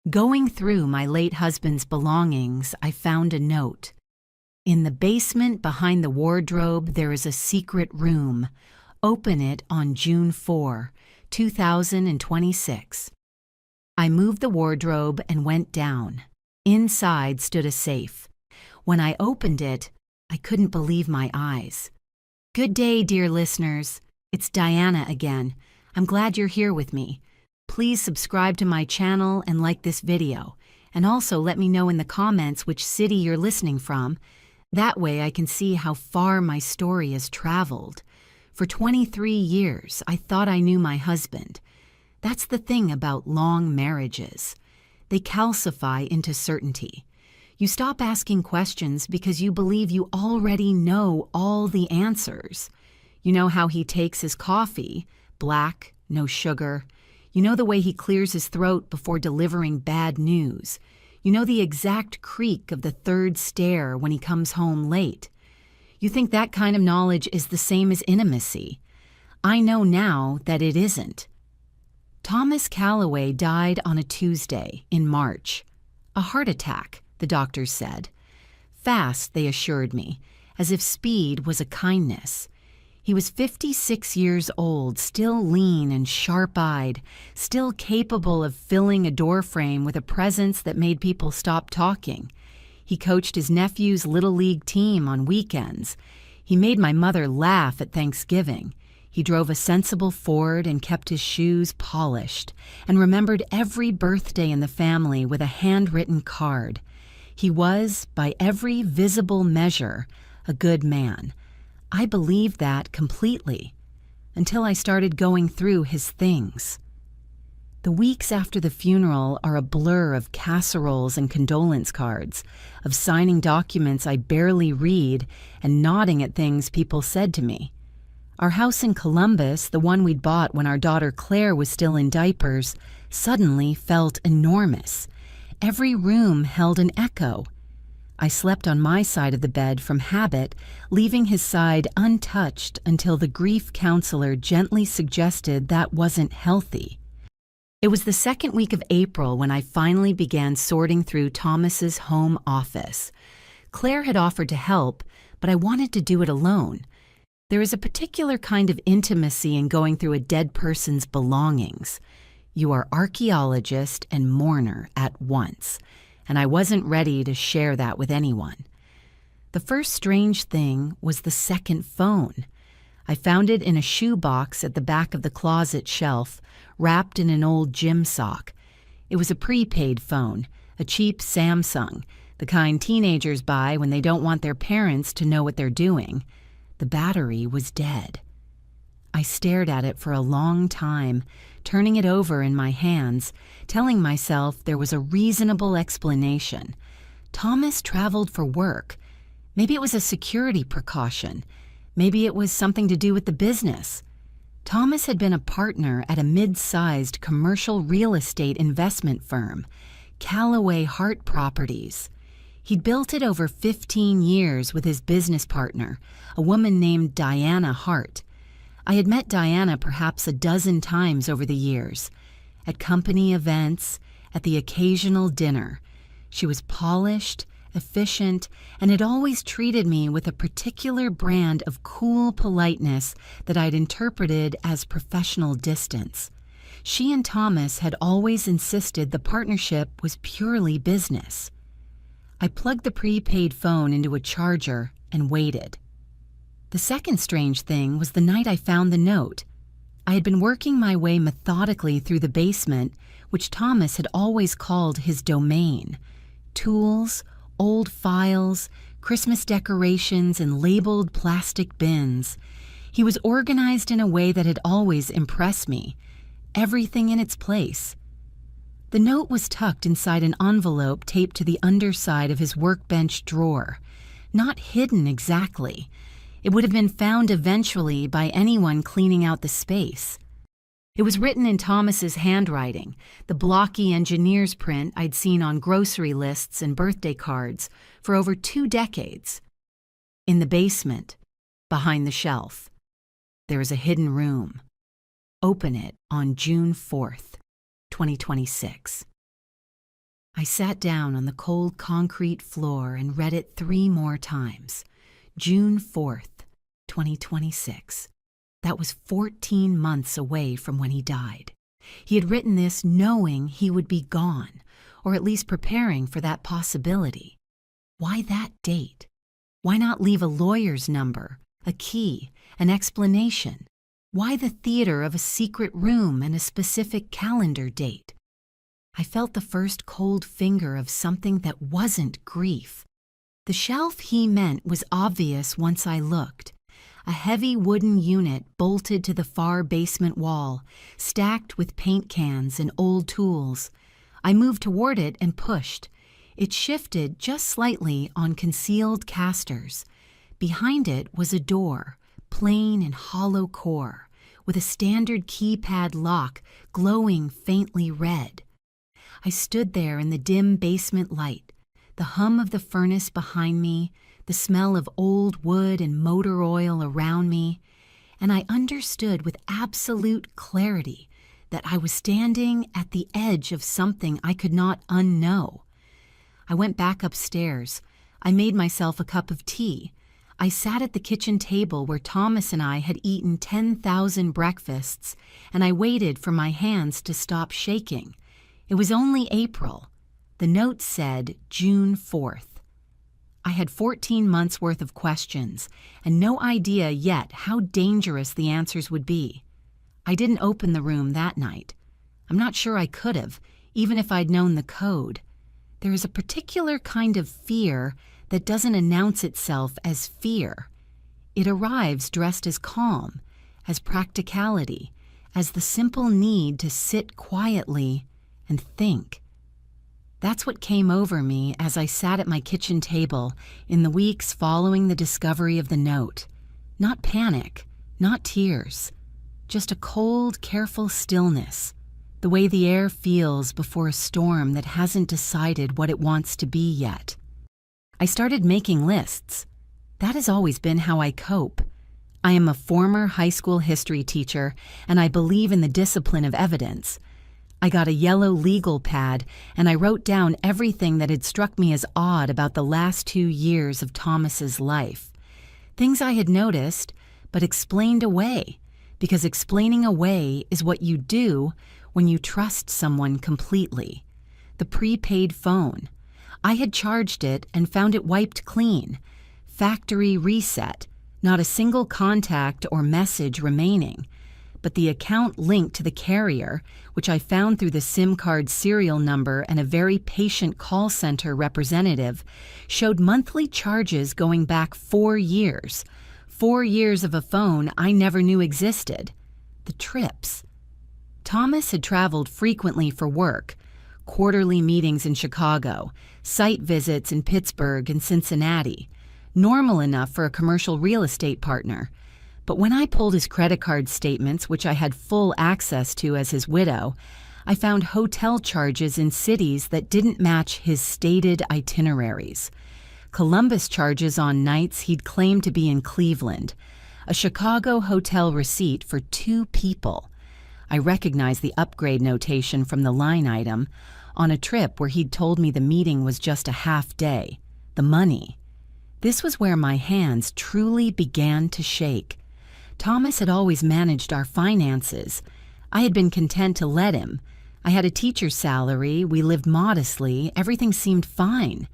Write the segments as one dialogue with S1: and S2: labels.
S1: Going through my late husband's belongings, I found a note. In the basement behind the wardrobe, there is a secret room. Open it on June 4, 2026. I moved the wardrobe and went down. Inside stood a safe. When I opened it, I couldn't believe my eyes. Good day, dear listeners. It's Diana again. I'm glad you're here with me. Please subscribe to my channel and like this video, and also let me know in the comments which city you're listening from. That way I can see how far my story has traveled. For 23 years, I thought I knew my husband. That's the thing about long marriages. They calcify into certainty. You stop asking questions because you believe you already know all the answers. You know how he takes his coffee, black, no sugar. You know the way he clears his throat before delivering bad news. You know the exact creak of the third stair when he comes home late. You think that kind of knowledge is the same as intimacy. I know now that it isn't. Thomas Calloway died on a Tuesday in March. A heart attack, the doctors said. Fast, they assured me, as if speed was a kindness. He was 56 years old, still lean and sharp-eyed, still capable of filling a doorframe with a presence that made people stop talking. He coached his nephew's Little League team on weekends. He made my mother laugh at Thanksgiving. He drove a sensible Ford and kept his shoes polished, and remembered every birthday in the family with a handwritten card. He was, by every visible measure, a good man. I believed that completely, until I started going through his things. The weeks after the funeral are a blur of casseroles and condolence cards, of signing documents I barely read and nodding at things people said to me. Our house in Columbus, the one we'd bought when our daughter Claire was still in diapers, suddenly felt enormous. Every room held an echo. I slept on my side of the bed from habit, leaving his side untouched until the grief counselor gently suggested that wasn't healthy. It was the second week of April when I finally began sorting through Thomas's home office. Claire had offered to help, but I wanted to do it alone. There is a particular kind of intimacy in going through a dead person's belongings. You are archaeologist and mourner at once, and I wasn't ready to share that with anyone. The first strange thing was the second phone. I found it in a shoebox at the back of the closet shelf, wrapped in an old gym sock. It was a prepaid phone, a cheap Samsung, the kind teenagers buy when they don't want their parents to know what they're doing. The battery was dead. I stared at it for a long time, turning it over in my hands, telling myself there was a reasonable explanation. Thomas traveled for work. Maybe it was a security precaution. Maybe it was something to do with the business. Thomas had been a partner at a mid-sized commercial real estate investment firm, Calloway Hart Properties. He'd built it over 15 years with his business partner, a woman named Diana Hart. I had met Diana perhaps a dozen times over the years, at company events, at the occasional dinner. She was polished, efficient, and had always treated me with a particular brand of cool politeness that I'd interpreted as professional distance. She and Thomas had always insisted the partnership was purely business. I plugged the prepaid phone into a charger and waited. The second strange thing was the night I found the note. I had been working my way methodically through the basement, which Thomas had always called his domain. Tools, old files, Christmas decorations, and labeled plastic bins. He was organized in a way that had always impressed me. Everything in its place. The note was tucked inside an envelope taped to the underside of his workbench drawer. Not hidden exactly. It would have been found eventually by anyone cleaning out the space. It was written in Thomas's handwriting, the blocky engineer's print I'd seen on grocery lists and birthday cards for over 2 decades. In the basement, behind the shelf, there is a hidden room. Open it on June 4th, 2026. I sat down on the cold concrete floor and read it 3 more times. June 4th, 2026. That was 14 months away from when he died. He had written this knowing he would be gone, or at least preparing for that possibility. Why that date? Why not leave a lawyer's number, a key, an explanation? Why the theater of a secret room and a specific calendar date? I felt the first cold finger of something that wasn't grief. The shelf he meant was obvious once I looked. A heavy wooden unit bolted to the far basement wall, stacked with paint cans and old tools. I moved toward it and pushed. It shifted just slightly on concealed casters. Behind it was a door, plain and hollow core, with a standard keypad lock glowing faintly red. I stood there in the dim basement light, the hum of the furnace behind me, the smell of old wood and motor oil around me, and I understood with absolute clarity that I was standing at the edge of something I could not unknow. I went back upstairs. I made myself a cup of tea. I sat at the kitchen table where Thomas and I had eaten 10,000 breakfasts, and I waited for my hands to stop shaking. It was only April. The note said June 4th. I had 14 months' worth of questions, and no idea yet how dangerous the answers would be. I didn't open the room that night. I'm not sure I could have, even if I'd known the code. There is a particular kind of fear that doesn't announce itself as fear. It arrives dressed as calm, as practicality, as the simple need to sit quietly and think. That's what came over me as I sat at my kitchen table in the weeks following the discovery of the note. Not panic, not tears, just a cold, careful stillness, the way the air feels before a storm that hasn't decided what it wants to be yet. I started making lists. That has always been how I cope. I am a former high school history teacher, and I believe in the discipline of evidence. I got a yellow legal pad, and I wrote down everything that had struck me as odd about the last 2 years of Thomas's life. Things I had noticed, but explained away, because explaining away is what you do when you trust someone completely. The prepaid phone. I had charged it and found it wiped clean. Factory reset. Not a single contact or message remaining. But the account linked to the carrier, which I found through the SIM card serial number and a very patient call center representative, showed monthly charges going back 4 years. 4 years of a phone I never knew existed. The trips. Thomas had traveled frequently for work, quarterly meetings in Chicago, site visits in Pittsburgh and Cincinnati, normal enough for a commercial real estate partner. But when I pulled his credit card statements, which I had full access to as his widow, I found hotel charges in cities that didn't match his stated itineraries. Columbus charges on nights he'd claimed to be in Cleveland. A Chicago hotel receipt for 2 people. I recognized the upgrade notation from the line item on a trip where he'd told me the meeting was just a half day. The money. This was where my hands truly began to shake. Thomas had always managed our finances. I had been content to let him. I had a teacher's salary, we lived modestly, everything seemed fine.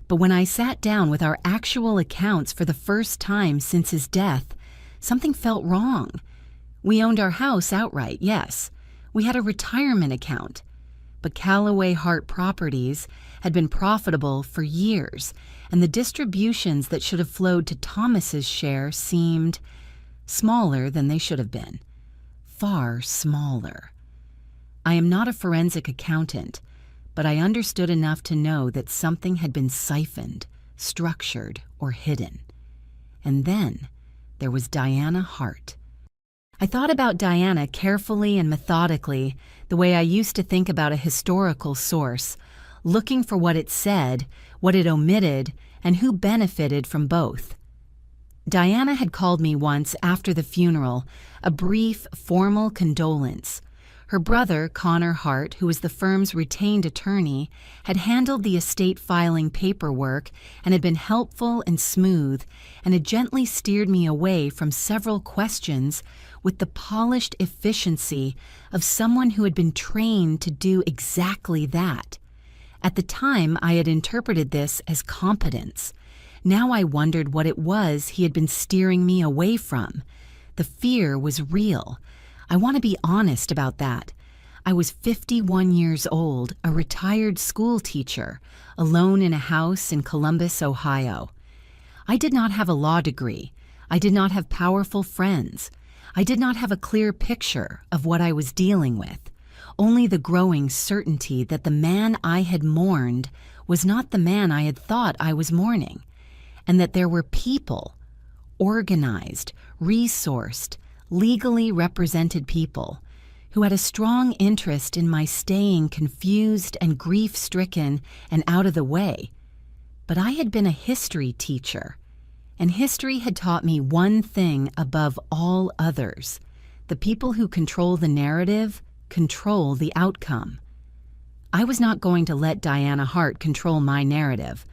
S1: But when I sat down with our actual accounts for the first time since his death, something felt wrong. We owned our house outright, yes. We had a retirement account. But Callaway Hart Properties had been profitable for years, and the distributions that should have flowed to Thomas's share seemed smaller than they should have been. Far smaller. I am not a forensic accountant, but I understood enough to know that something had been siphoned, structured, or hidden. And then there was Diana Hart. I thought about Diana carefully and methodically, the way I used to think about a historical source, looking for what it said, what it omitted, and who benefited from both. Diana had called me once after the funeral, a brief, formal condolence. Her brother, Connor Hart, who was the firm's retained attorney, had handled the estate filing paperwork and had been helpful and smooth, and had gently steered me away from several questions with the polished efficiency of someone who had been trained to do exactly that. At the time, I had interpreted this as competence. Now I wondered what it was he had been steering me away from. The fear was real. I want to be honest about that. I was 51 years old, a retired school teacher, alone in a house in Columbus, Ohio. I did not have a law degree. I did not have powerful friends. I did not have a clear picture of what I was dealing with, only the growing certainty that the man I had mourned was not the man I had thought I was mourning, and that there were people, organized, resourced, legally represented people, who had a strong interest in my staying confused and grief-stricken and out of the way. But I had been a history teacher, and history had taught me one thing above all others: the people who control the narrative control the outcome. I was not going to let Diana Hart control my narrative.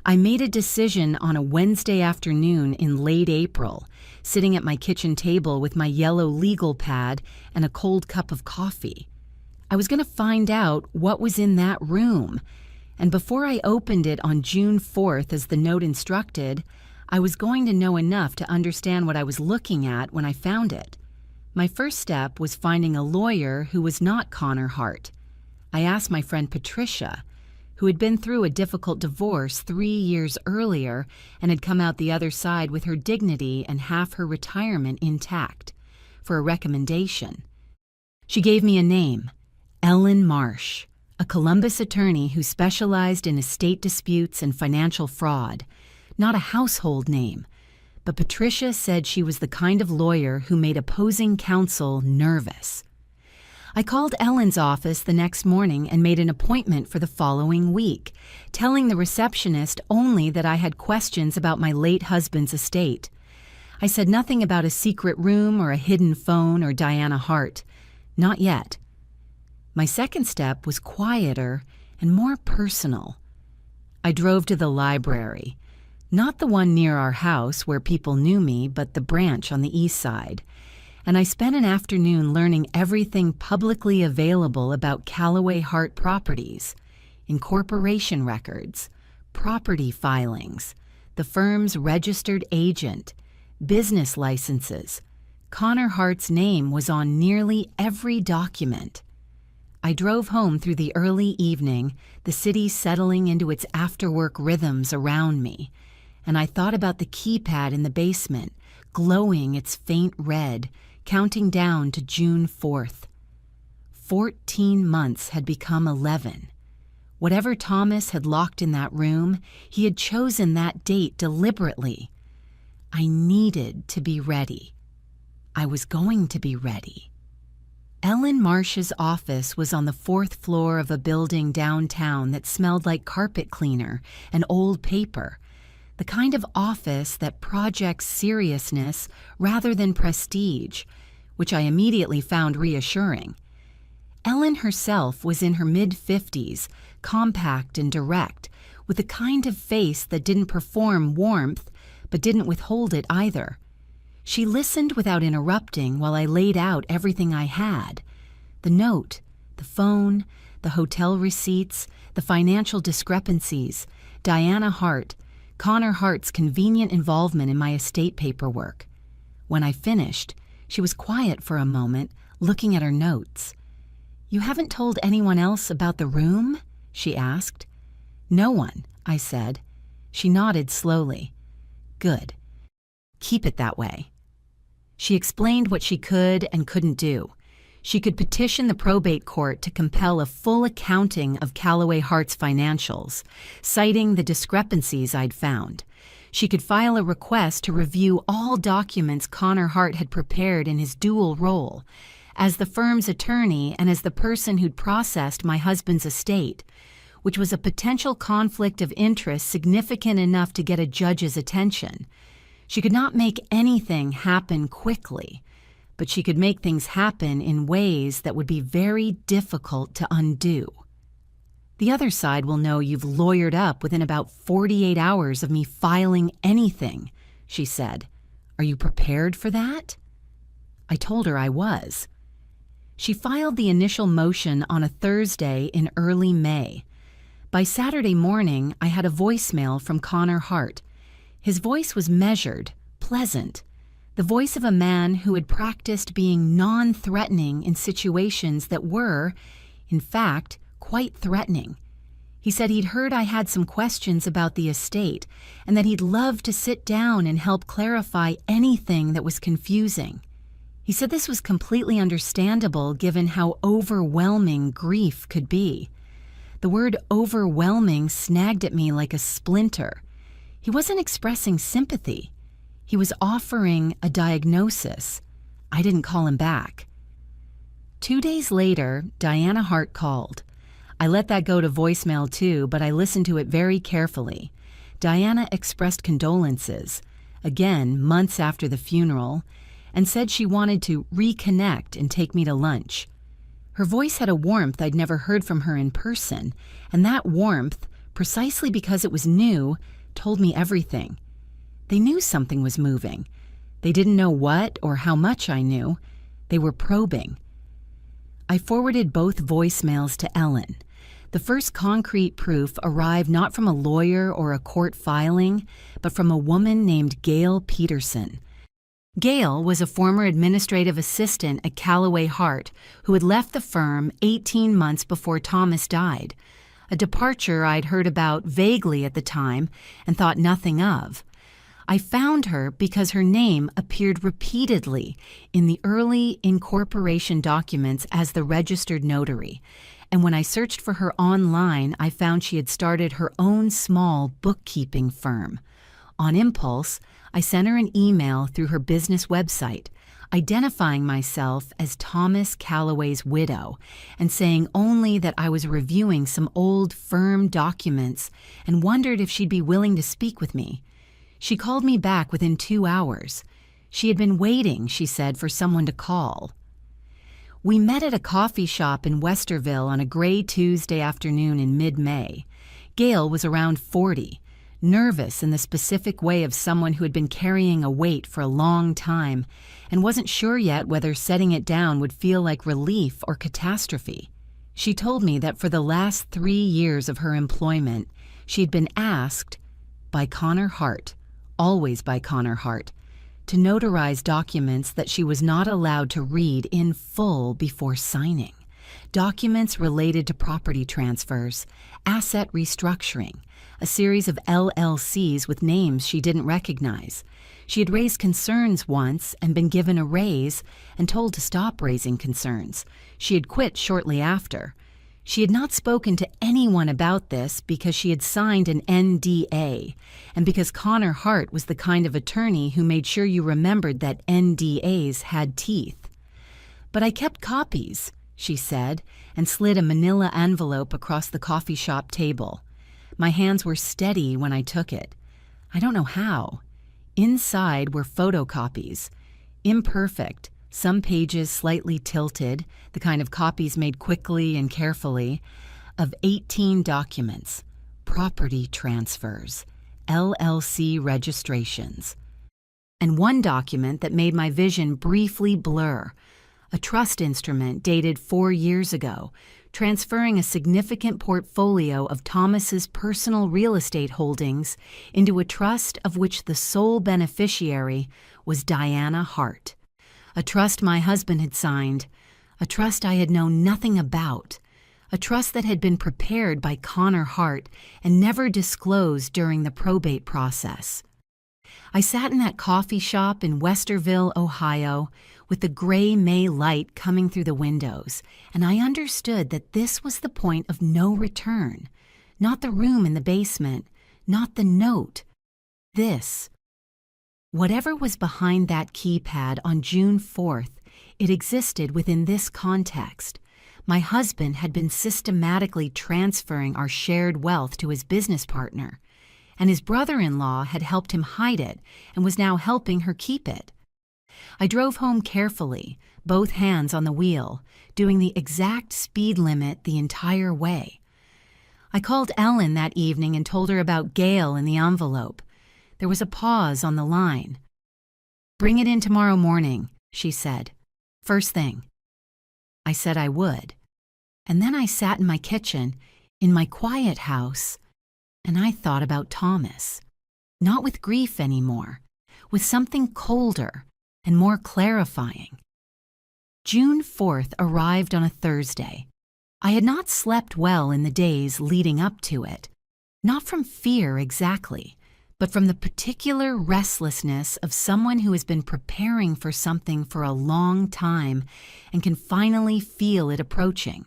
S1: I made a decision on a Wednesday afternoon in late April, sitting at my kitchen table with my yellow legal pad and a cold cup of coffee. I was going to find out what was in that room, and before I opened it on June 4th as the note instructed, I was going to know enough to understand what I was looking at when I found it. My first step was finding a lawyer who was not Connor Hart. I asked my friend Patricia, who had been through a difficult divorce 3 years earlier and had come out the other side with her dignity and half her retirement intact, for a recommendation. She gave me a name, Ellen Marsh, a Columbus attorney who specialized in estate disputes and financial fraud, not a household name, but Patricia said she was the kind of lawyer who made opposing counsel nervous. I called Ellen's office the next morning and made an appointment for the following week, telling the receptionist only that I had questions about my late husband's estate. I said nothing about a secret room or a hidden phone or Diana Hart. Not yet. My second step was quieter and more personal. I drove to the library, not the one near our house where people knew me, but the branch on the east side. And I spent an afternoon learning everything publicly available about Callaway Hart Properties, incorporation records, property filings, the firm's registered agent, business licenses. Connor Hart's name was on nearly every document. I drove home through the early evening, the city settling into its after-work rhythms around me, and I thought about the keypad in the basement, glowing its faint red, counting down to June 4th. 14 months had become 11. Whatever Thomas had locked in that room, he had chosen that date deliberately. I needed to be ready. I was going to be ready. Ellen Marsh's office was on the 4th floor of a building downtown that smelled like carpet cleaner and old paper, the kind of office that projects seriousness rather than prestige, which I immediately found reassuring. Ellen herself was in her mid-50s, compact and direct, with a kind of face that didn't perform warmth but didn't withhold it either. She listened without interrupting while I laid out everything I had: the note, the phone, the hotel receipts, the financial discrepancies, Diana Hart, Connor Hart's convenient involvement in my estate paperwork. When I finished, she was quiet for a moment, looking at her notes. "You haven't told anyone else about the room?" she asked. "No one," I said. She nodded slowly. "Good. Keep it that way." She explained what she could and couldn't do. She could petition the probate court to compel a full accounting of Callaway Hart's financials, citing the discrepancies I'd found. She could file a request to review all documents Connor Hart had prepared in his dual role, as the firm's attorney and as the person who'd processed my husband's estate, which was a potential conflict of interest significant enough to get a judge's attention. She could not make anything happen quickly, but she could make things happen in ways that would be very difficult to undo. The other side will know you've lawyered up within about 48 hours of me filing anything, she said. Are you prepared for that? I told her I was. She filed the initial motion on a Thursday in early May. By Saturday morning, I had a voicemail from Connor Hart. His voice was measured, pleasant, the voice of a man who had practiced being non-threatening in situations that were, in fact, quite threatening. He said he'd heard I had some questions about the estate and that he'd love to sit down and help clarify anything that was confusing. He said this was completely understandable given how overwhelming grief could be. The word overwhelming snagged at me like a splinter. He wasn't expressing sympathy. He was offering a diagnosis. I didn't call him back. 2 days later, Diana Hart called. I let that go to voicemail too, but I listened to it very carefully. Diana expressed condolences, again months after the funeral, and said she wanted to reconnect and take me to lunch. Her voice had a warmth I'd never heard from her in person, and that warmth, precisely because it was new, told me everything. They knew something was moving. They didn't know what or how much I knew. They were probing. I forwarded both voicemails to Ellen. The first concrete proof arrived not from a lawyer or a court filing, but from a woman named Gail Peterson. Gail was a former administrative assistant at Callaway Hart who had left the firm 18 months before Thomas died, a departure I'd heard about vaguely at the time and thought nothing of. I found her because her name appeared repeatedly in the early incorporation documents as the registered notary, and when I searched for her online, I found she had started her own small bookkeeping firm. On impulse, I sent her an email through her business website, identifying myself as Thomas Callaway's widow and saying only that I was reviewing some old firm documents and wondered if she'd be willing to speak with me. She called me back within 2 hours. She had been waiting, she said, for someone to call. We met at a coffee shop in Westerville on a gray Tuesday afternoon in mid-May. Gail was around 40, nervous in the specific way of someone who had been carrying a weight for a long time and wasn't sure yet whether setting it down would feel like relief or catastrophe. She told me that for the last 3 years of her employment, she'd been asked by Connor Hart, always by Connor Hart, to notarize documents that she was not allowed to read in full before signing. Documents related to property transfers, asset restructuring, a series of LLCs with names she didn't recognize. She had raised concerns once and been given a raise and told to stop raising concerns. She had quit shortly after. She had not spoken to anyone about this because she had signed an NDA, and because Connor Hart was the kind of attorney who made sure you remembered that NDAs had teeth. But I kept copies, she said, and slid a manila envelope across the coffee shop table. My hands were steady when I took it. I don't know how. Inside were photocopies, imperfect, some pages slightly tilted, the kind of copies made quickly and carefully, of 18 documents, property transfers, LLC registrations, and one document that made my vision briefly blur, a trust instrument dated 4 years ago, transferring a significant portfolio of Thomas's personal real estate holdings into a trust of which the sole beneficiary was Diana Hart. A trust my husband had signed, a trust I had known nothing about, a trust that had been prepared by Connor Hart and never disclosed during the probate process. I sat in that coffee shop in Westerville, Ohio, with the gray May light coming through the windows, and I understood that this was the point of no return, not the room in the basement, not the note. This. Whatever was behind that keypad on June 4th, it existed within this context. My husband had been systematically transferring our shared wealth to his business partner, and his brother-in-law had helped him hide it and was now helping her keep it. I drove home carefully, both hands on the wheel, doing the exact speed limit the entire way. I called Ellen that evening and told her about Gail in the envelope. There was a pause on the line. "Bring it in tomorrow morning," she said. "First thing." I said I would. And then I sat in my kitchen, in my quiet house, and I thought about Thomas. Not with grief anymore, with something colder and more clarifying. June 4th arrived on a Thursday. I had not slept well in the days leading up to it. Not from fear exactly, but from the particular restlessness of someone who has been preparing for something for a long time and can finally feel it approaching.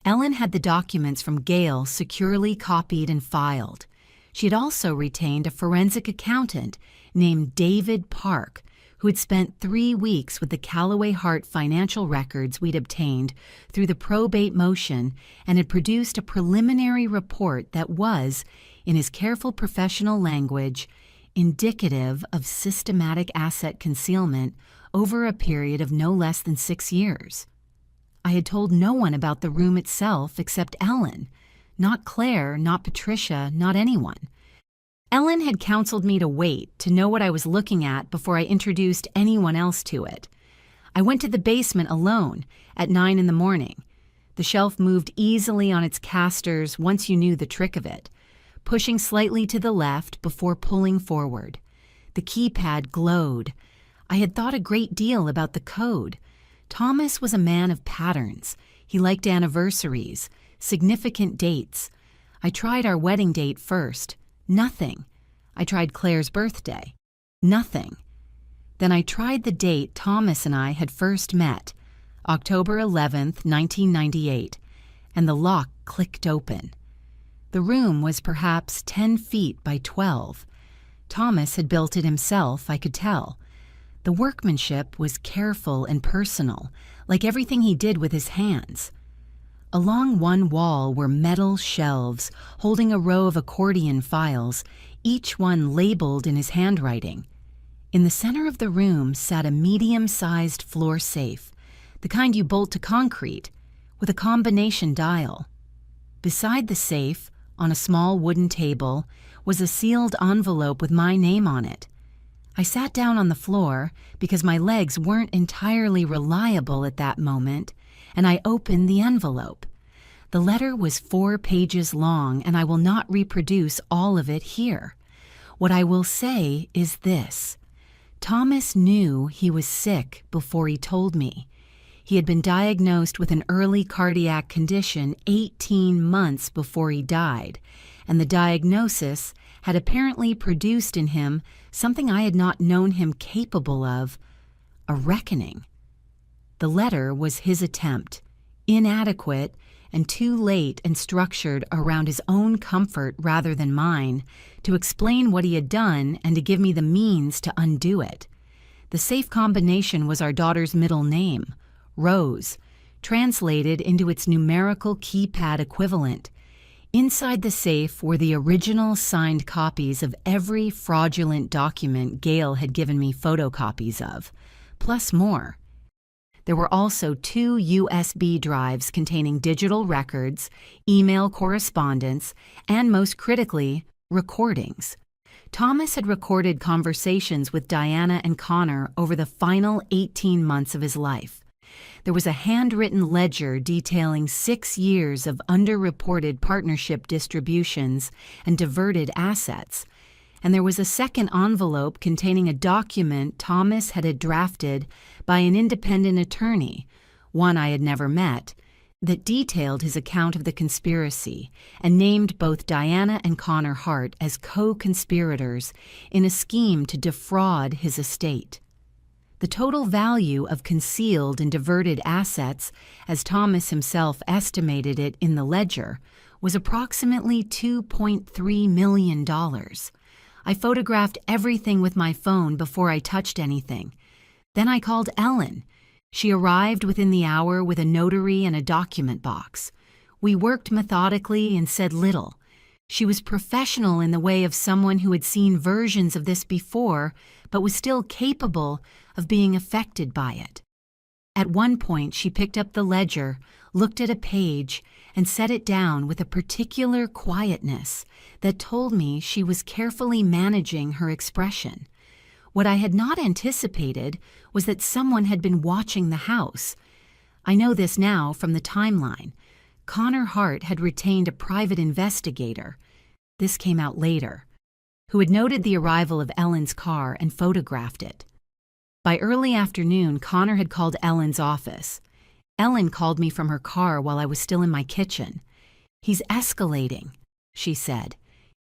S1: Ellen had the documents from Gail securely copied and filed. She had also retained a forensic accountant named David Park, who had spent 3 weeks with the Callaway Hart financial records we'd obtained through the probate motion and had produced a preliminary report that was, in his careful professional language, indicative of systematic asset concealment over a period of no less than 6 years. I had told no one about the room itself except Ellen. Not Claire, not Patricia, not anyone. Ellen had counseled me to wait to know what I was looking at before I introduced anyone else to it. I went to the basement alone at 9 in the morning. The shelf moved easily on its casters once you knew the trick of it, pushing slightly to the left before pulling forward. The keypad glowed. I had thought a great deal about the code. Thomas was a man of patterns. He liked anniversaries, significant dates. I tried our wedding date first. Nothing. I tried Claire's birthday. Nothing. Then I tried the date Thomas and I had first met, October 11th, 1998, and the lock clicked open. The room was perhaps 10 feet by 12. Thomas had built it himself, I could tell. The workmanship was careful and personal, like everything he did with his hands. Along one wall were metal shelves holding a row of accordion files, each one labeled in his handwriting. In the center of the room sat a medium-sized floor safe, the kind you bolt to concrete, with a combination dial. Beside the safe, on a small wooden table, was a sealed envelope with my name on it. I sat down on the floor because my legs weren't entirely reliable at that moment, and I opened the envelope. The letter was 4 pages long, and I will not reproduce all of it here. What I will say is this. Thomas knew he was sick before he told me. He had been diagnosed with an early cardiac condition 18 months before he died, and the diagnosis had apparently produced in him something I had not known him capable of, a reckoning. The letter was his attempt, inadequate and too late and structured around his own comfort rather than mine, to explain what he had done and to give me the means to undo it. The safe combination was our daughter's middle name, Rose, translated into its numerical keypad equivalent. Inside the safe were the original signed copies of every fraudulent document Gail had given me photocopies of, plus more. There were also 2 USB drives containing digital records, email correspondence, and most critically, recordings. Thomas had recorded conversations with Diana and Connor over the final 18 months of his life. There was a handwritten ledger detailing 6 years of underreported partnership distributions and diverted assets, and there was a second envelope containing a document Thomas had drafted by an independent attorney, one I had never met, that detailed his account of the conspiracy and named both Diana and Connor Hart as co-conspirators in a scheme to defraud his estate. The total value of concealed and diverted assets, as Thomas himself estimated it in the ledger, was approximately $2.3 million. I photographed everything with my phone before I touched anything. Then I called Ellen. She arrived within the hour with a notary and a document box. We worked methodically and said little. She was professional in the way of someone who had seen versions of this before, but was still capable of being affected by it. At one point, she picked up the ledger, looked at a page, and set it down with a particular quietness that told me she was carefully managing her expression. What I had not anticipated was that someone had been watching the house. I know this now from the timeline. Connor Hart had retained a private investigator, this came out later, who had noted the arrival of Ellen's car and photographed it. By early afternoon, Connor had called Ellen's office. Ellen called me from her car while I was still in my kitchen. "He's escalating," she said.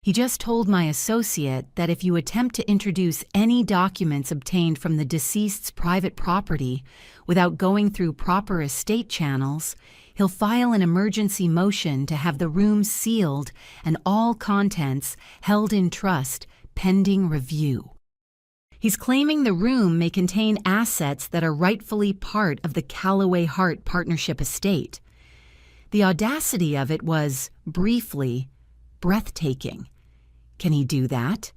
S1: "He just told my associate that if you attempt to introduce any documents obtained from the deceased's private property without going through proper estate channels, he'll file an emergency motion to have the room sealed and all contents held in trust pending review. He's claiming the room may contain assets that are rightfully part of the Callaway Hart Partnership estate." The audacity of it was, briefly, breathtaking. Can he do that?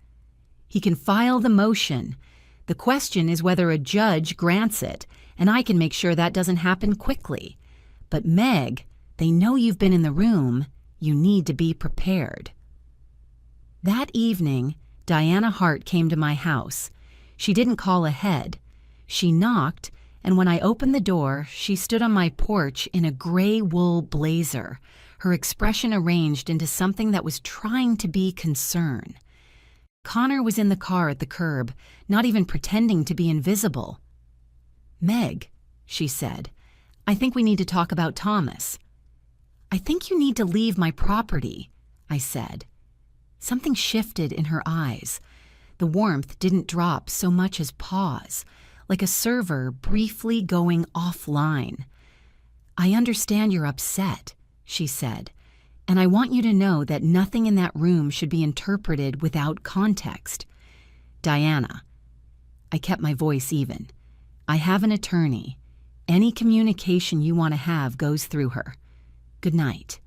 S1: He can file the motion. The question is whether a judge grants it, and I can make sure that doesn't happen quickly. But Meg, they know you've been in the room. You need to be prepared. That evening, Diana Hart came to my house. She didn't call ahead. She knocked, and when I opened the door, she stood on my porch in a gray wool blazer, her expression arranged into something that was trying to be concern. Connor was in the car at the curb, not even pretending to be invisible. "Meg," she said, "I think we need to talk about Thomas." "I think you need to leave my property," I said. Something shifted in her eyes. The warmth didn't drop so much as pause, like a server briefly going offline. "I understand you're upset," she said, "and I want you to know that nothing in that room should be interpreted without context. Diana," I kept my voice even, "I have an attorney. Any communication you want to have goes through her. Good night."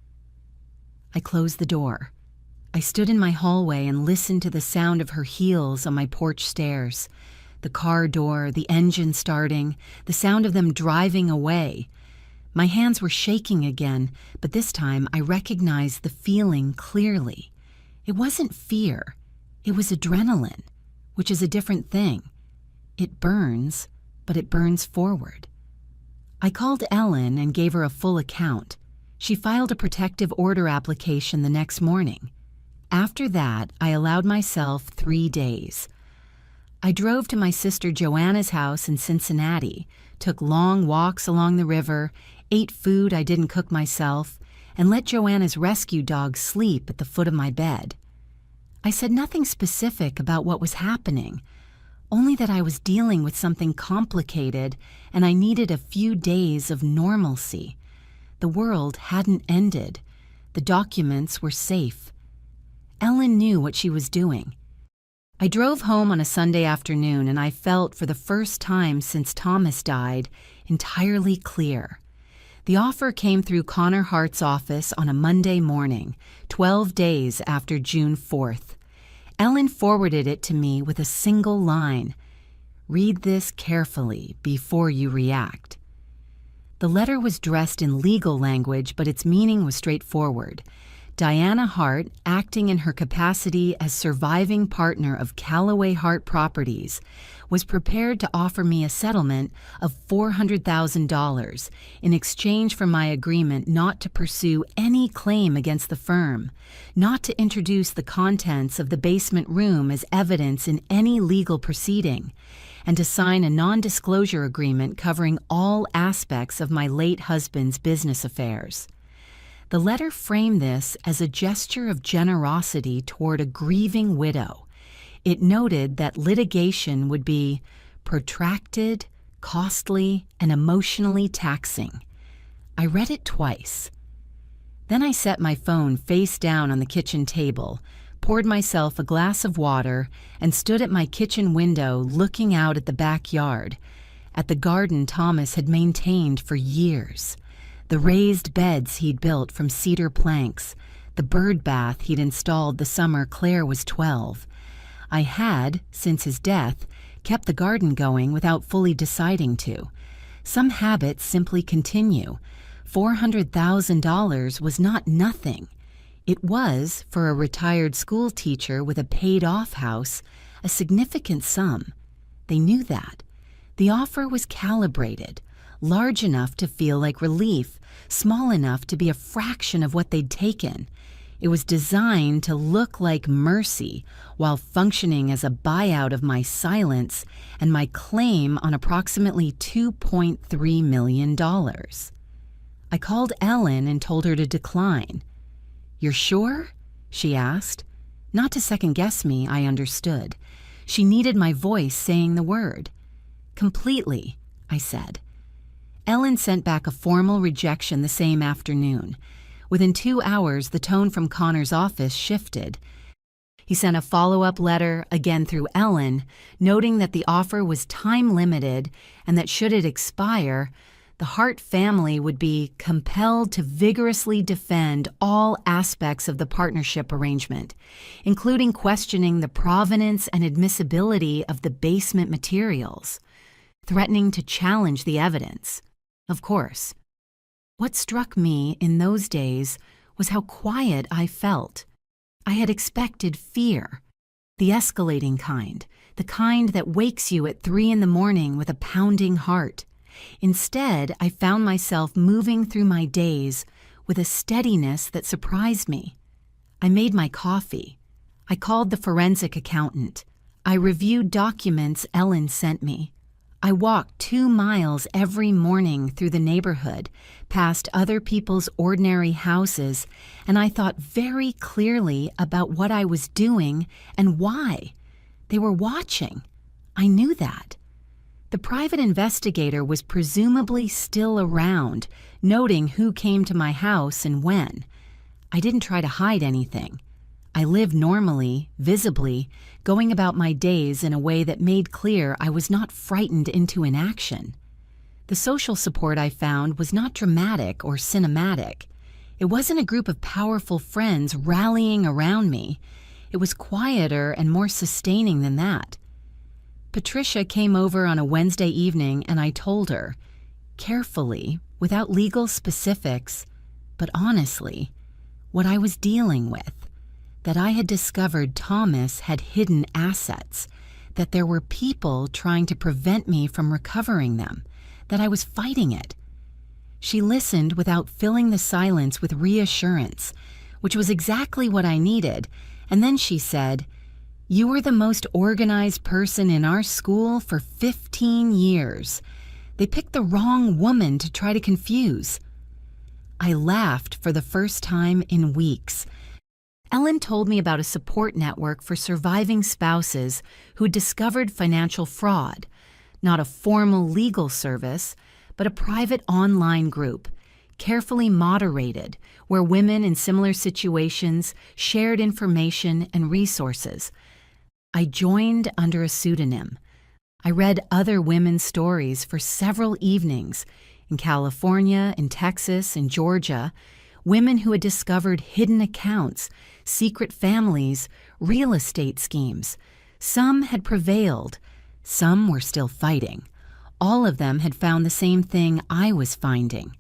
S1: I closed the door. I stood in my hallway and listened to the sound of her heels on my porch stairs. The car door, the engine starting, the sound of them driving away. My hands were shaking again, but this time I recognized the feeling clearly. It wasn't fear. It was adrenaline, which is a different thing. It burns, but it burns forward. I called Ellen and gave her a full account. She filed a protective order application the next morning. After that, I allowed myself 3 days. I drove to my sister Joanna's house in Cincinnati, took long walks along the river, ate food I didn't cook myself, and let Joanna's rescue dog sleep at the foot of my bed. I said nothing specific about what was happening, only that I was dealing with something complicated and I needed a few days of normalcy. The world hadn't ended. The documents were safe. Ellen knew what she was doing. I drove home on a Sunday afternoon and I felt, for the first time since Thomas died, entirely clear. The offer came through Connor Hart's office on a Monday morning, 12 days after June 4th. Ellen forwarded it to me with a single line: "Read this carefully before you react." The letter was dressed in legal language, but its meaning was straightforward. Diana Hart, acting in her capacity as surviving partner of Callaway Hart Properties, was prepared to offer me a settlement of $400,000 in exchange for my agreement not to pursue any claim against the firm, not to introduce the contents of the basement room as evidence in any legal proceeding, and to sign a non-disclosure agreement covering all aspects of my late husband's business affairs. The letter framed this as a gesture of generosity toward a grieving widow. It noted that litigation would be protracted, costly, and emotionally taxing. I read it twice. Then I set my phone face down on the kitchen table, poured myself a glass of water, and stood at my kitchen window looking out at the backyard, at the garden Thomas had maintained for years. The raised beds he'd built from cedar planks, the bird bath he'd installed the summer Claire was 12. I had, since his death, kept the garden going without fully deciding to. Some habits simply continue. $400,000 was not nothing. It was, for a retired school teacher with a paid-off house, a significant sum. They knew that. The offer was calibrated, large enough to feel like relief, small enough to be a fraction of what they'd taken. It was designed to look like mercy while functioning as a buyout of my silence and my claim on approximately $2.3 million. I called Ellen and told her to decline. "You're sure?" she asked. Not to second-guess me, I understood. She needed my voice saying the word. "Completely," I said. Ellen sent back a formal rejection the same afternoon. Within 2 hours, the tone from Connor's office shifted. He sent a follow-up letter, again through Ellen, noting that the offer was time-limited and that should it expire, the Hart family would be compelled to vigorously defend all aspects of the partnership arrangement, including questioning the provenance and admissibility of the basement materials, threatening to challenge the evidence. Of course. What struck me in those days was how quiet I felt. I had expected fear, the escalating kind, the kind that wakes you at 3 a.m. with a pounding heart. Instead, I found myself moving through my days with a steadiness that surprised me. I made my coffee. I called the forensic accountant. I reviewed documents Ellen sent me. I walked 2 miles every morning through the neighborhood, past other people's ordinary houses, and I thought very clearly about what I was doing and why. They were watching. I knew that. The private investigator was presumably still around, noting who came to my house and when. I didn't try to hide anything. I lived normally, visibly, going about my days in a way that made clear I was not frightened into inaction. The social support I found was not dramatic or cinematic. It wasn't a group of powerful friends rallying around me. It was quieter and more sustaining than that. Patricia came over on a Wednesday evening and I told her, carefully, without legal specifics, but honestly, what I was dealing with. That I had discovered Thomas had hidden assets, that there were people trying to prevent me from recovering them, that I was fighting it. She listened without filling the silence with reassurance, which was exactly what I needed, and then she said, "You were the most organized person in our school for 15 years. They picked the wrong woman to try to confuse." I laughed for the first time in weeks. Ellen told me about a support network for surviving spouses who discovered financial fraud, not a formal legal service, but a private online group, carefully moderated, where women in similar situations shared information and resources. I joined under a pseudonym. I read other women's stories for several evenings in California, in Texas, in Georgia, women who had discovered hidden accounts, secret families, real estate schemes. Some had prevailed. Some were still fighting. All of them had found the same thing I was finding,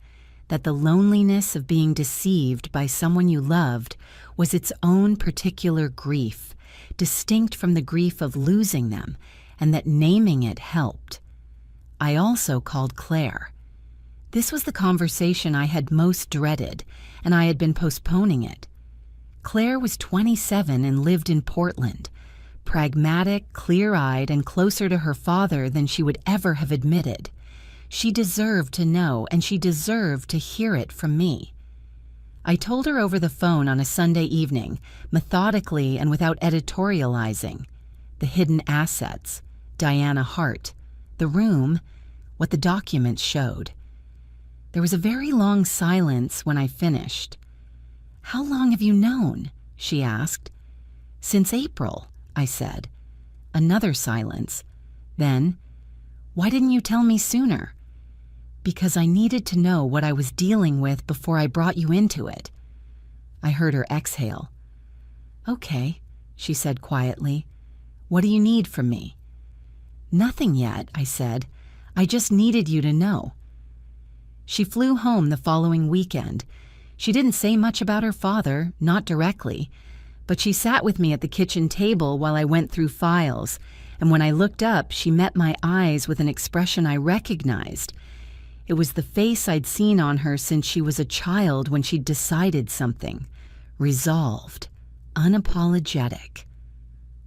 S1: that the loneliness of being deceived by someone you loved was its own particular grief, distinct from the grief of losing them, and that naming it helped. I also called Claire. This was the conversation I had most dreaded, and I had been postponing it. Claire was 27 and lived in Portland, pragmatic, clear-eyed, and closer to her father than she would ever have admitted. She deserved to know, and she deserved to hear it from me. I told her over the phone on a Sunday evening, methodically and without editorializing. The hidden assets, Diana Hart, the room, what the documents showed. There was a very long silence when I finished. "How long have you known?" she asked. "Since April," I said. Another silence. Then, "Why didn't you tell me sooner?" "Because I needed to know what I was dealing with before I brought you into it." I heard her exhale. "Okay," she said quietly. "What do you need from me?" "Nothing yet," I said. "I just needed you to know." She flew home the following weekend. She didn't say much about her father, not directly, but she sat with me at the kitchen table while I went through files, and when I looked up, she met my eyes with an expression I recognized. It was the face I'd seen on her since she was a child when she'd decided something. Resolved. Unapologetic.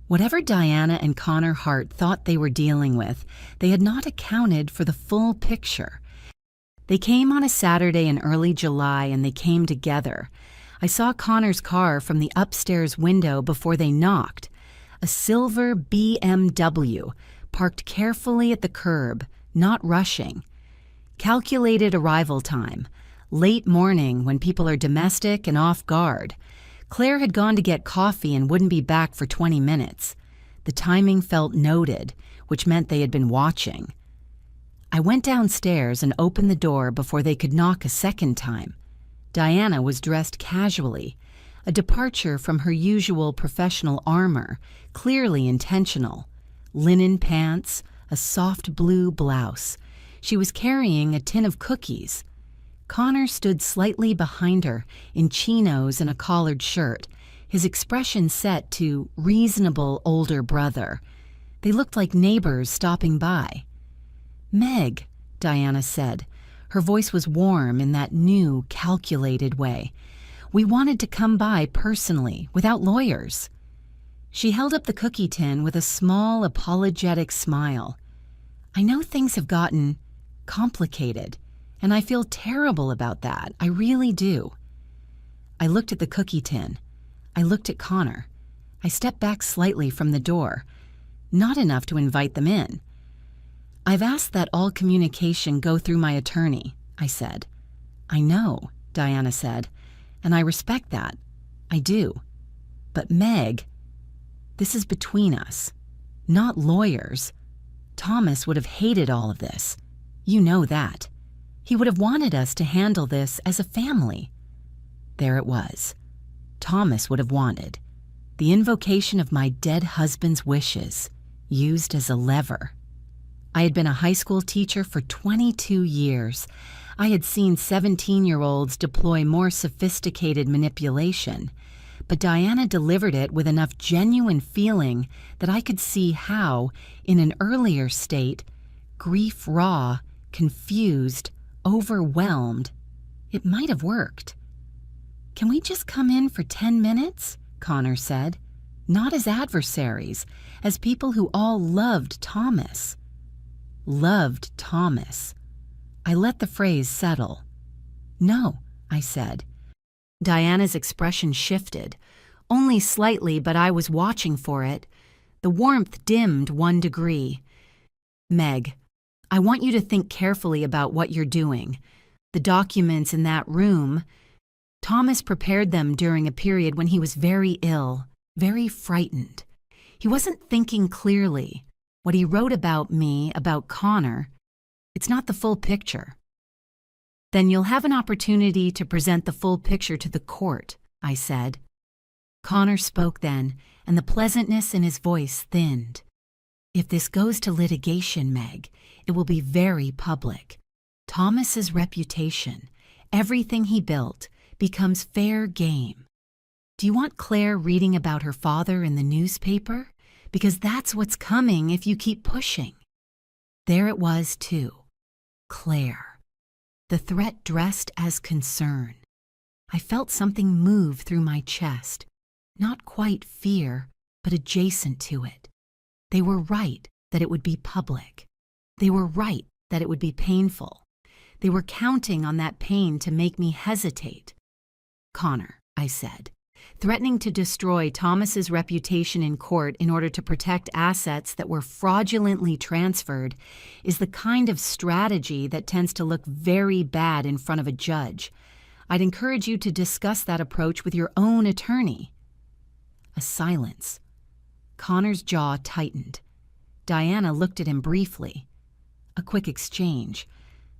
S1: Whatever Diana and Connor Hart thought they were dealing with, they had not accounted for the full picture. They came on a Saturday in early July and they came together. I saw Connor's car from the upstairs window before they knocked. A silver BMW, parked carefully at the curb, not rushing. Calculated arrival time. Late morning when people are domestic and off guard. Claire had gone to get coffee and wouldn't be back for 20 minutes. The timing felt noted, which meant they had been watching. I went downstairs and opened the door before they could knock a second time. Diana was dressed casually, a departure from her usual professional armor, clearly intentional. Linen pants, a soft blue blouse. She was carrying a tin of cookies. Connor stood slightly behind her, in chinos and a collared shirt, his expression set to reasonable older brother. They looked like neighbors stopping by. "Meg," Diana said. Her voice was warm in that new, calculated way. "We wanted to come by personally, without lawyers." She held up the cookie tin with a small, apologetic smile. "I know things have gotten complicated, and I feel terrible about that. I really do." I looked at the cookie tin. I looked at Connor. I stepped back slightly from the door, not enough to invite them in. "I've asked that all communication go through my attorney," I said. "I know," Diana said, "and I respect that. I do. But Meg, this is between us, not lawyers. Thomas would have hated all of this. You know that. He would have wanted us to handle this as a family." There it was. Thomas would have wanted. The invocation of my dead husband's wishes, used as a lever. I had been a high school teacher for 22 years. I had seen 17-year-olds deploy more sophisticated manipulation, but Diana delivered it with enough genuine feeling that I could see how, in an earlier state, grief raw, confused, overwhelmed, it might have worked. "Can we just come in for 10 minutes?" Connor said. "Not as adversaries, as people who all loved Thomas." Loved Thomas. I let the phrase settle. "No," I said. Diana's expression shifted. Only slightly, but I was watching for it. The warmth dimmed 1 degree. "Meg, I want you to think carefully about what you're doing. The documents in that room, Thomas prepared them during a period when he was very ill, very frightened. He wasn't thinking clearly. What he wrote about me, about Connor, it's not the full picture." "Then you'll have an opportunity to present the full picture to the court," I said. Connor spoke then, and the pleasantness in his voice thinned. "If this goes to litigation, Meg, it will be very public. Thomas's reputation, everything he built, becomes fair game. Do you want Claire reading about her father in the newspaper? Because that's what's coming if you keep pushing." There it was, too. Claire. The threat dressed as concern. I felt something move through my chest. Not quite fear, but adjacent to it. They were right that it would be public. They were right that it would be painful. They were counting on that pain to make me hesitate. "Connor," I said, "threatening to destroy Thomas's reputation in court in order to protect assets that were fraudulently transferred is the kind of strategy that tends to look very bad in front of a judge. I'd encourage you to discuss that approach with your own attorney." A silence. Connor's jaw tightened. Diana looked at him briefly. A quick exchange.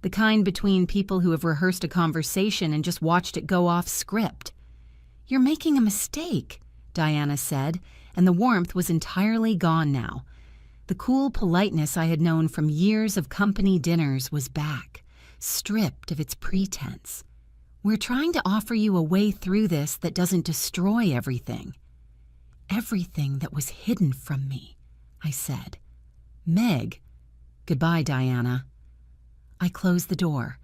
S1: The kind between people who have rehearsed a conversation and just watched it go off script. "You're making a mistake," Diana said, and the warmth was entirely gone now. The cool politeness I had known from years of company dinners was back, stripped of its pretense. "We're trying to offer you a way through this that doesn't destroy everything." "Everything that was hidden from me," I said. "Meg." "Goodbye, Diana." I closed the door.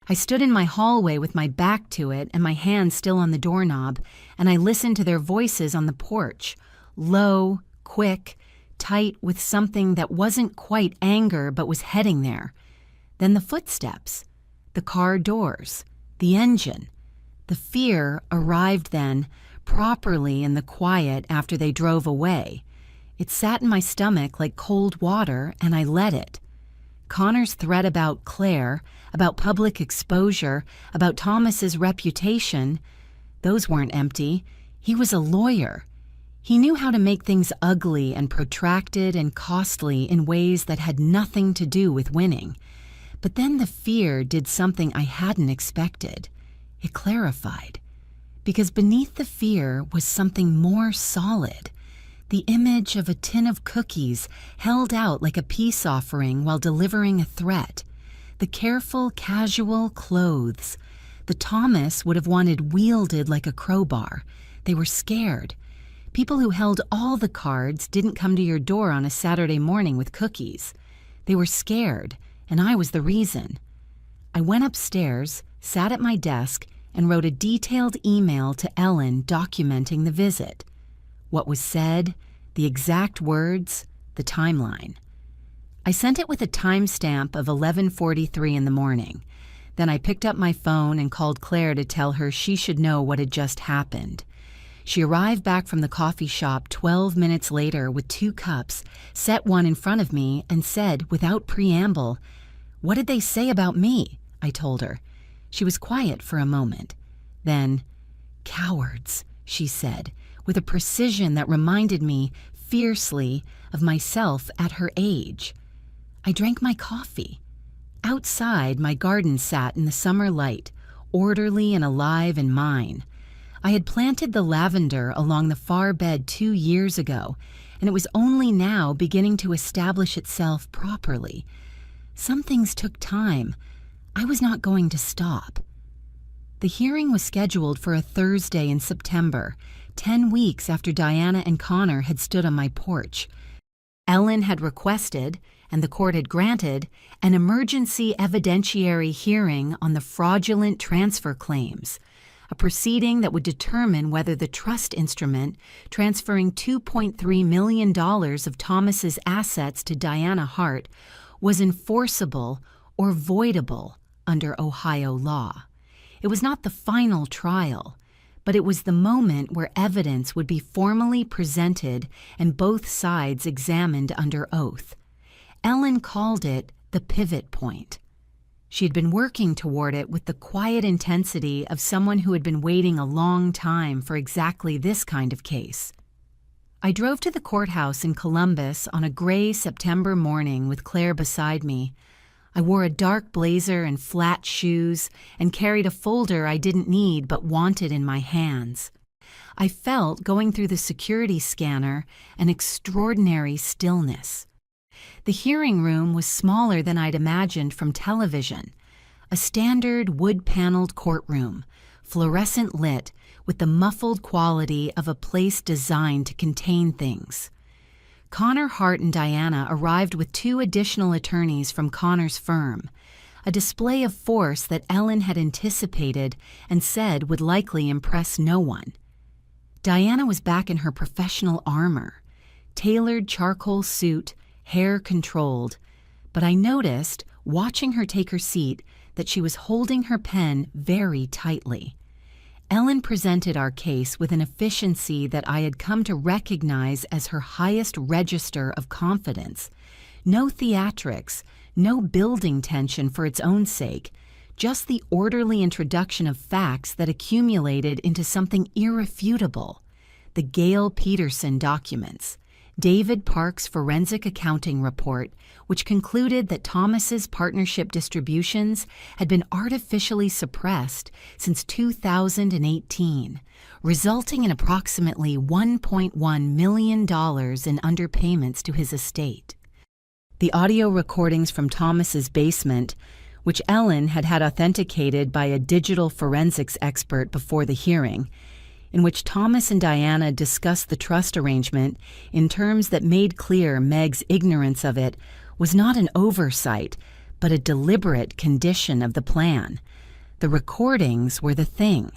S1: I stood in my hallway with my back to it and my hand still on the doorknob, and I listened to their voices on the porch, low, quick, tight with something that wasn't quite anger but was heading there. Then the footsteps, the car doors, the engine. The fear arrived then, properly in the quiet after they drove away. It sat in my stomach like cold water, and I let it. Connor's threat about Claire, about public exposure, about Thomas's reputation, those weren't empty. He was a lawyer. He knew how to make things ugly and protracted and costly in ways that had nothing to do with winning. But then the fear did something I hadn't expected. It clarified. Because beneath the fear was something more solid. The image of a tin of cookies held out like a peace offering while delivering a threat. The careful, casual clothes. The Thomas would have wanted wielded like a crowbar. They were scared. People who held all the cards didn't come to your door on a Saturday morning with cookies. They were scared, and I was the reason. I went upstairs, sat at my desk, and wrote a detailed email to Ellen documenting the visit. What was said, the exact words, the timeline. I sent it with a timestamp of 11:43 in the morning. Then I picked up my phone and called Claire to tell her she should know what had just happened. She arrived back from the coffee shop 12 minutes later with 2 cups, set one in front of me, and said, without preamble, "What did they say about me?" I told her. She was quiet for a moment. Then, "Cowards," she said, with a precision that reminded me fiercely of myself at her age. I drank my coffee. Outside, my garden sat in the summer light, orderly and alive in mine. I had planted the lavender along the far bed 2 years ago, and it was only now beginning to establish itself properly. Some things took time. I was not going to stop. The hearing was scheduled for a Thursday in September, 10 weeks after Diana and Connor had stood on my porch. Ellen had requested, and the court had granted, an emergency evidentiary hearing on the fraudulent transfer claims, a proceeding that would determine whether the trust instrument transferring $2.3 million of Thomas's assets to Diana Hart was enforceable or voidable under Ohio law. It was not the final trial, but it was the moment where evidence would be formally presented and both sides examined under oath. Ellen called it the pivot point. She had been working toward it with the quiet intensity of someone who had been waiting a long time for exactly this kind of case. I drove to the courthouse in Columbus on a gray September morning with Claire beside me. I wore a dark blazer and flat shoes and carried a folder I didn't need but wanted in my hands. I felt, going through the security scanner, an extraordinary stillness. The hearing room was smaller than I'd imagined from television. A standard wood-paneled courtroom, fluorescent lit, with the muffled quality of a place designed to contain things. Connor Hart and Diana arrived with 2 additional attorneys from Connor's firm, a display of force that Ellen had anticipated and said would likely impress no one. Diana was back in her professional armor, tailored charcoal suit, hair controlled, but I noticed, watching her take her seat, that she was holding her pen very tightly. Ellen presented our case with an efficiency that I had come to recognize as her highest register of confidence. No theatrics, no building tension for its own sake, just the orderly introduction of facts that accumulated into something irrefutable. The Gail Peterson documents. David Park's forensic accounting report, which concluded that Thomas's partnership distributions had been artificially suppressed since 2018, resulting in approximately $1.1 million in underpayments to his estate. The audio recordings from Thomas's basement, which Ellen had had authenticated by a digital forensics expert before the hearing, in which Thomas and Diana discussed the trust arrangement in terms that made clear Meg's ignorance of it, was not an oversight, but a deliberate condition of the plan. The recordings were the thing.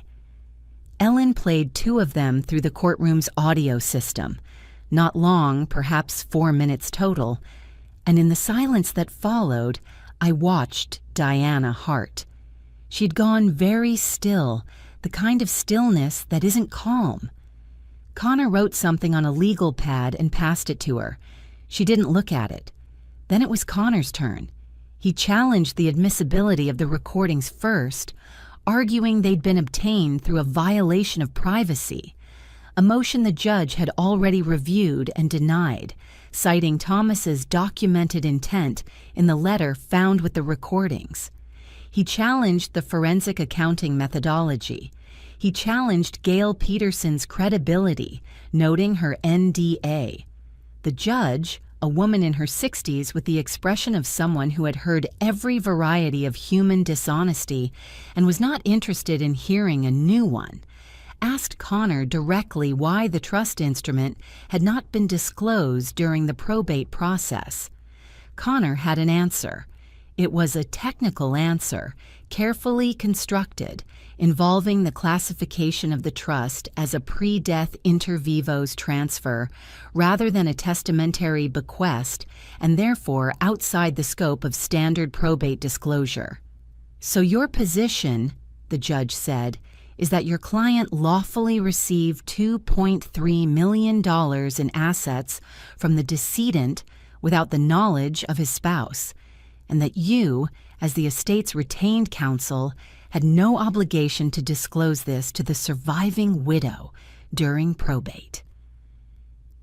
S1: Ellen played 2 of them through the courtroom's audio system, not long, perhaps 4 minutes total, and in the silence that followed, I watched Diana Hart. She'd gone very still, the kind of stillness that isn't calm. Connor wrote something on a legal pad and passed it to her. She didn't look at it. Then it was Connor's turn. He challenged the admissibility of the recordings first, arguing they'd been obtained through a violation of privacy, a motion the judge had already reviewed and denied, citing Thomas's documented intent in the letter found with the recordings. He challenged the forensic accounting methodology. He challenged Gail Peterson's credibility, noting her NDA. The judge, a woman in her 60s with the expression of someone who had heard every variety of human dishonesty and was not interested in hearing a new one, asked Connor directly why the trust instrument had not been disclosed during the probate process. Connor had an answer. It was a technical answer, carefully constructed, involving the classification of the trust as a pre-death inter vivos transfer rather than a testamentary bequest, and therefore outside the scope of standard probate disclosure. So your position, the judge said, is that your client lawfully received $2.3 million in assets from the decedent without the knowledge of his spouse, and that you, as the estate's retained counsel, had no obligation to disclose this to the surviving widow during probate.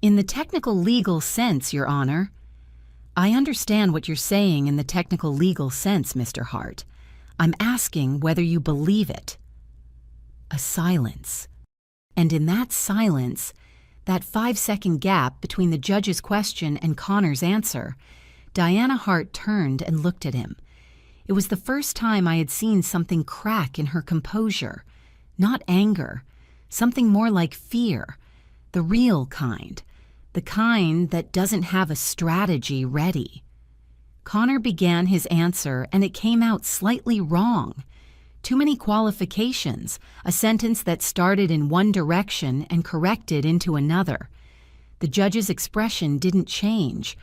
S1: In the technical legal sense, Your Honor. I understand what you're saying in the technical legal sense, Mr. Hart. I'm asking whether you believe it. A silence. And in that silence, that 5-second gap between the judge's question and Connor's answer, Diana Hart turned and looked at him. It was the first time I had seen something crack in her composure. Not anger, something more like fear. The real kind. The kind that doesn't have a strategy ready. Connor began his answer and it came out slightly wrong. Too many qualifications, a sentence that started in one direction and corrected into another. The judge's expression didn't change,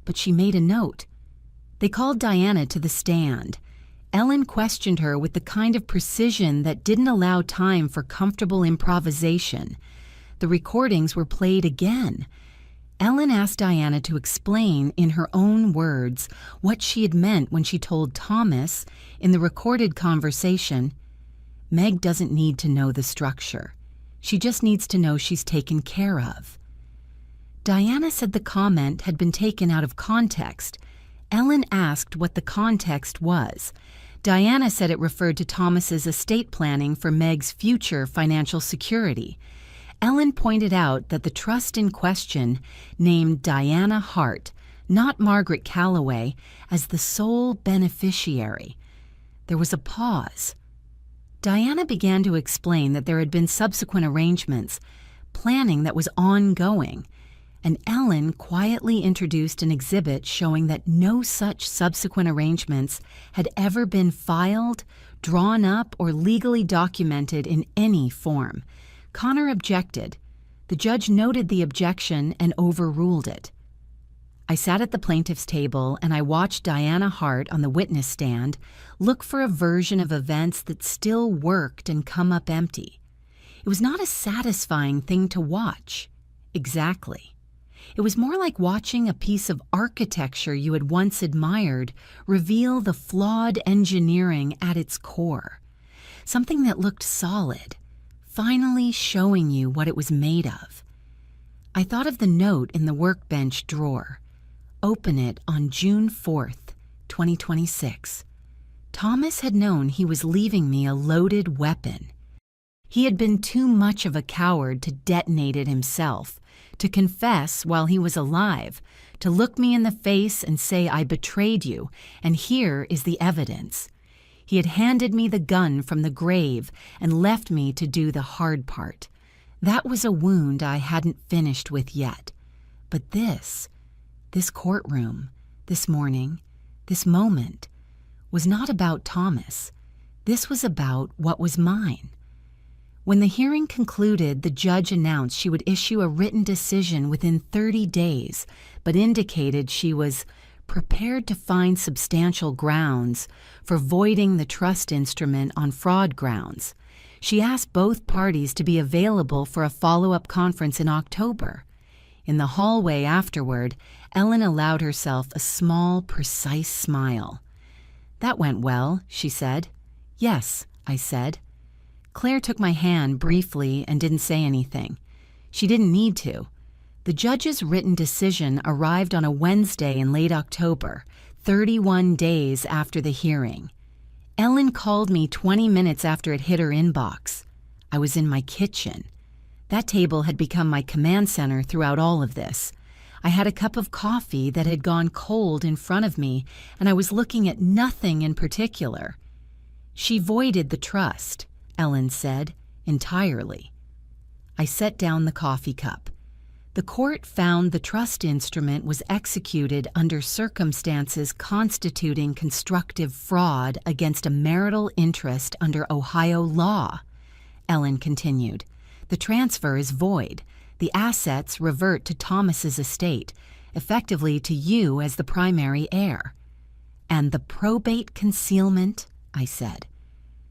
S1: but she made a note. They called Diana to the stand. Ellen questioned her with the kind of precision that didn't allow time for comfortable improvisation. The recordings were played again. Ellen asked Diana to explain in her own words what she had meant when she told Thomas, in the recorded conversation, "Meg doesn't need to know the structure. She just needs to know she's taken care of." Diana said the comment had been taken out of context. Ellen asked what the context was. Diana said it referred to Thomas's estate planning for Meg's future financial security. Ellen pointed out that the trust in question named Diana Hart, not Margaret Calloway, as the sole beneficiary. There was a pause. Diana began to explain that there had been subsequent arrangements, planning that was ongoing, and Ellen quietly introduced an exhibit showing that no such subsequent arrangements had ever been filed, drawn up, or legally documented in any form. Connor objected. The judge noted the objection and overruled it. I sat at the plaintiff's table and I watched Diana Hart on the witness stand look for a version of events that still worked and come up empty. It was not a satisfying thing to watch. Exactly. It was more like watching a piece of architecture you had once admired reveal the flawed engineering at its core. Something that looked solid, finally showing you what it was made of. I thought of the note in the workbench drawer. Open it on June 4th, 2026. Thomas had known he was leaving me a loaded weapon. He had been too much of a coward to detonate it himself, to confess while he was alive, to look me in the face and say I betrayed you, and here is the evidence. He had handed me the gun from the grave and left me to do the hard part. That was a wound I hadn't finished with yet. But this courtroom, this morning, this moment, was not about Thomas. This was about what was mine. When the hearing concluded, the judge announced she would issue a written decision within 30 days, but indicated she was prepared to find substantial grounds for voiding the trust instrument on fraud grounds. She asked both parties to be available for a follow-up conference in October. In the hallway afterward, Ellen allowed herself a small, precise smile. "That went well," she said. "Yes," I said. Claire took my hand briefly and didn't say anything. She didn't need to. The judge's written decision arrived on a Wednesday in late October, 31 days after the hearing. Ellen called me 20 minutes after it hit her inbox. I was in my kitchen. That table had become my command center throughout all of this. I had a cup of coffee that had gone cold in front of me, and I was looking at nothing in particular. "She voided the trust," Ellen said, "entirely." I set down the coffee cup. The court found the trust instrument was executed under circumstances constituting constructive fraud against a marital interest under Ohio law. Ellen continued, "The transfer is void. The assets revert to Thomas's estate, effectively to you as the primary heir." "And the probate concealment?" I said.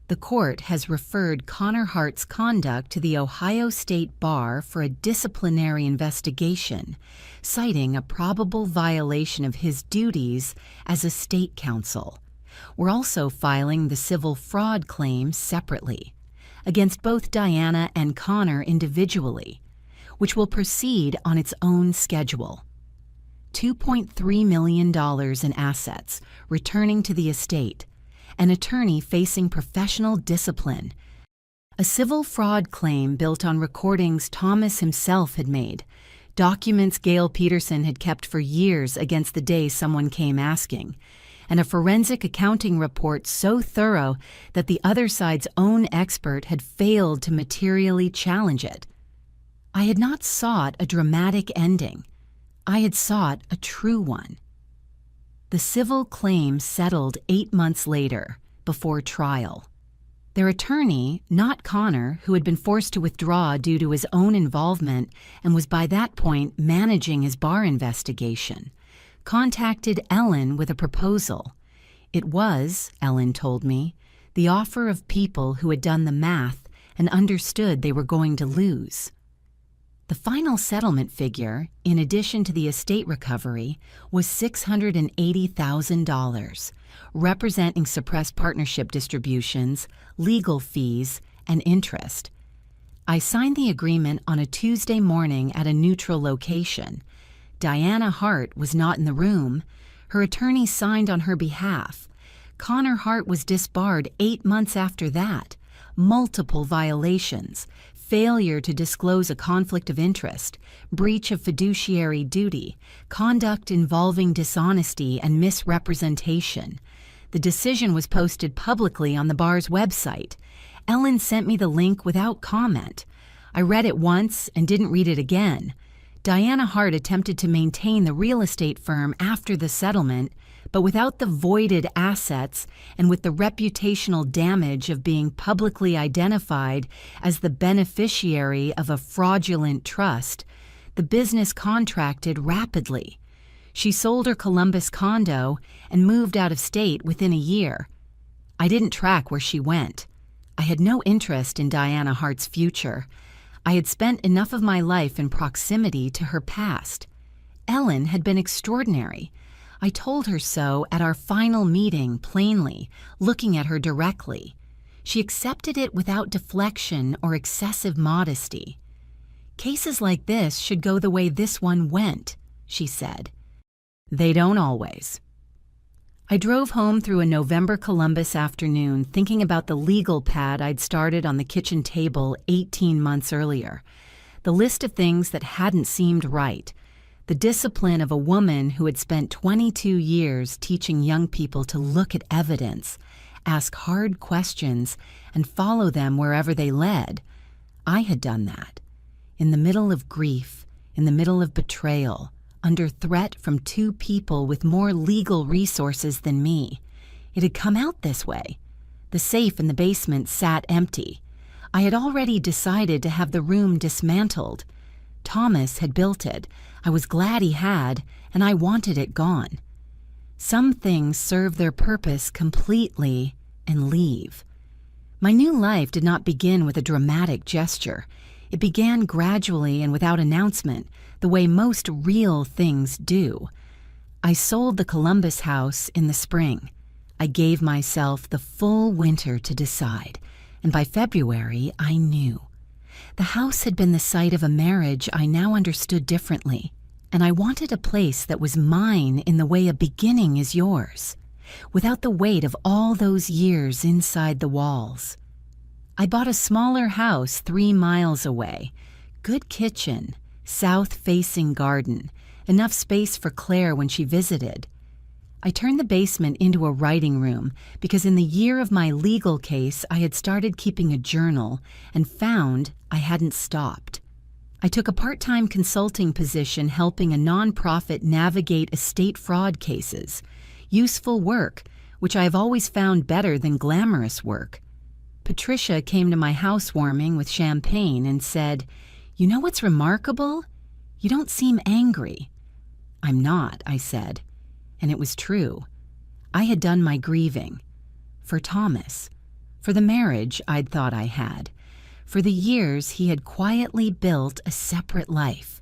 S1: "The court has referred Connor Hart's conduct to the Ohio State Bar for a disciplinary investigation, citing a probable violation of his duties as a state counsel. We're also filing the civil fraud claim separately, against both Diana and Connor individually, which will proceed on its own schedule. $2.3 million in assets returning to the estate, an attorney facing professional discipline, a civil fraud claim built on recordings Thomas himself had made, documents Gail Peterson had kept for years against the day someone came asking, and a forensic accounting report so thorough that the other side's own expert had failed to materially challenge it. I had not sought a dramatic ending. I had sought a true one. The civil claim settled 8 months later, before trial. Their attorney, not Connor, who had been forced to withdraw due to his own involvement and was by that point managing his bar investigation, contacted Ellen with a proposal. It was, Ellen told me, the offer of people who had done the math and understood they were going to lose. The final settlement figure, in addition to the estate recovery, was $680,000, representing suppressed partnership distributions, legal fees, and interest. I signed the agreement on a Tuesday morning at a neutral location. Diana Hart was not in the room. Her attorney signed on her behalf. Connor Hart was disbarred 8 months after that. Multiple violations, failure to disclose a conflict of interest, breach of fiduciary duty, conduct involving dishonesty and misrepresentation. The decision was posted publicly on the bar's website. Ellen sent me the link without comment. I read it once and didn't read it again. Diana Hart attempted to maintain the real estate firm after the settlement, but without the voided assets and with the reputational damage of being publicly identified as the beneficiary of a fraudulent trust, the business contracted rapidly. She sold her Columbus condo and moved out of state within a year. I didn't track where she went. I had no interest in Diana Hart's future. I had spent enough of my life in proximity to her past. Ellen had been extraordinary. I told her so at our final meeting plainly, looking at her directly. She accepted it without deflection or excessive modesty. Cases like this should go the way this one went, she said. They don't always. I drove home through a November Columbus afternoon thinking about the legal pad I'd started on the kitchen table 18 months earlier. The list of things that hadn't seemed right. The discipline of a woman who had spent 22 years teaching young people to look at evidence, ask hard questions, and follow them wherever they led. I had done that. In the middle of grief, in the middle of betrayal, under threat from two people with more legal resources than me. It had come out this way. The safe in the basement sat empty. I had already decided to have the room dismantled. Thomas had built it. I was glad he had, and I wanted it gone. Some things serve their purpose completely and leave. My new life did not begin with a dramatic gesture. It began gradually and without announcement, the way most real things do. I sold the Columbus house in the spring. I gave myself the full winter to decide, and by February I knew. The house had been the site of a marriage I now understood differently, and I wanted a place that was mine in the way a beginning is yours, without the weight of all those years inside the walls. I bought a smaller house 3 miles away, good kitchen, south-facing garden, enough space for Claire when she visited. I turned the basement into a writing room because in the year of my legal case I had started keeping a journal and found I hadn't stopped. I took a part-time consulting position helping a nonprofit navigate estate fraud cases, useful work, which I have always found better than glamorous work. Patricia came to my housewarming with champagne and said, "You know what's remarkable? You don't seem angry." "I'm not," I said. And it was true. I had done my grieving. For Thomas. For the marriage I'd thought I had. For the years he had quietly built a separate life.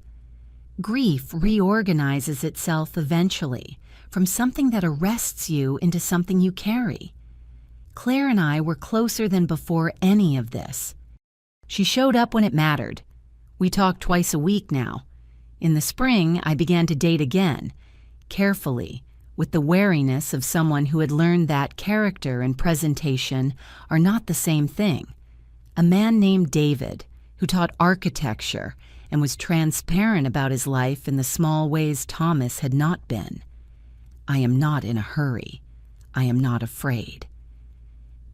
S1: Grief reorganizes itself eventually, from something that arrests you into something you carry. Claire and I were closer than before any of this. She showed up when it mattered. We talked twice a week now. In the spring, I began to date again, carefully, with the wariness of someone who had learned that character and presentation are not the same thing. A man named David, who taught architecture and was transparent about his life in the small ways Thomas had not been. I am not in a hurry. I am not afraid.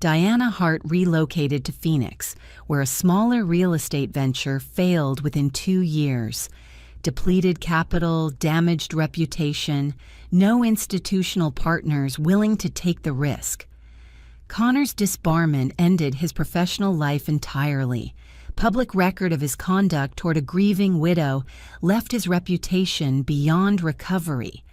S1: Diana Hart relocated to Phoenix, where a smaller real estate venture failed within 2 years. Depleted capital, damaged reputation, no institutional partners willing to take the risk. Connor's disbarment ended his professional life entirely. Public record of his conduct toward a grieving widow left his reputation beyond recovery.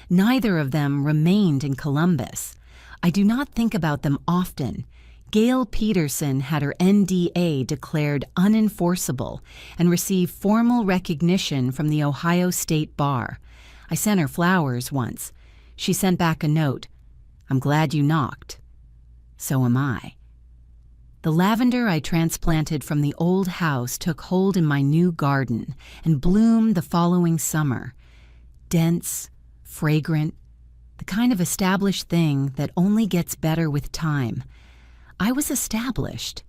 S1: Neither of them remained in Columbus. I do not think about them often. Gail Peterson had her NDA declared unenforceable and received formal recognition from the Ohio State Bar. I sent her flowers once. She sent back a note. "I'm glad you knocked." So am I. The lavender I transplanted from the old house took hold in my new garden and bloomed the following summer. Dense, fragrant, the kind of established thing that only gets better with time. I was established.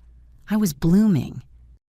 S1: I was blooming.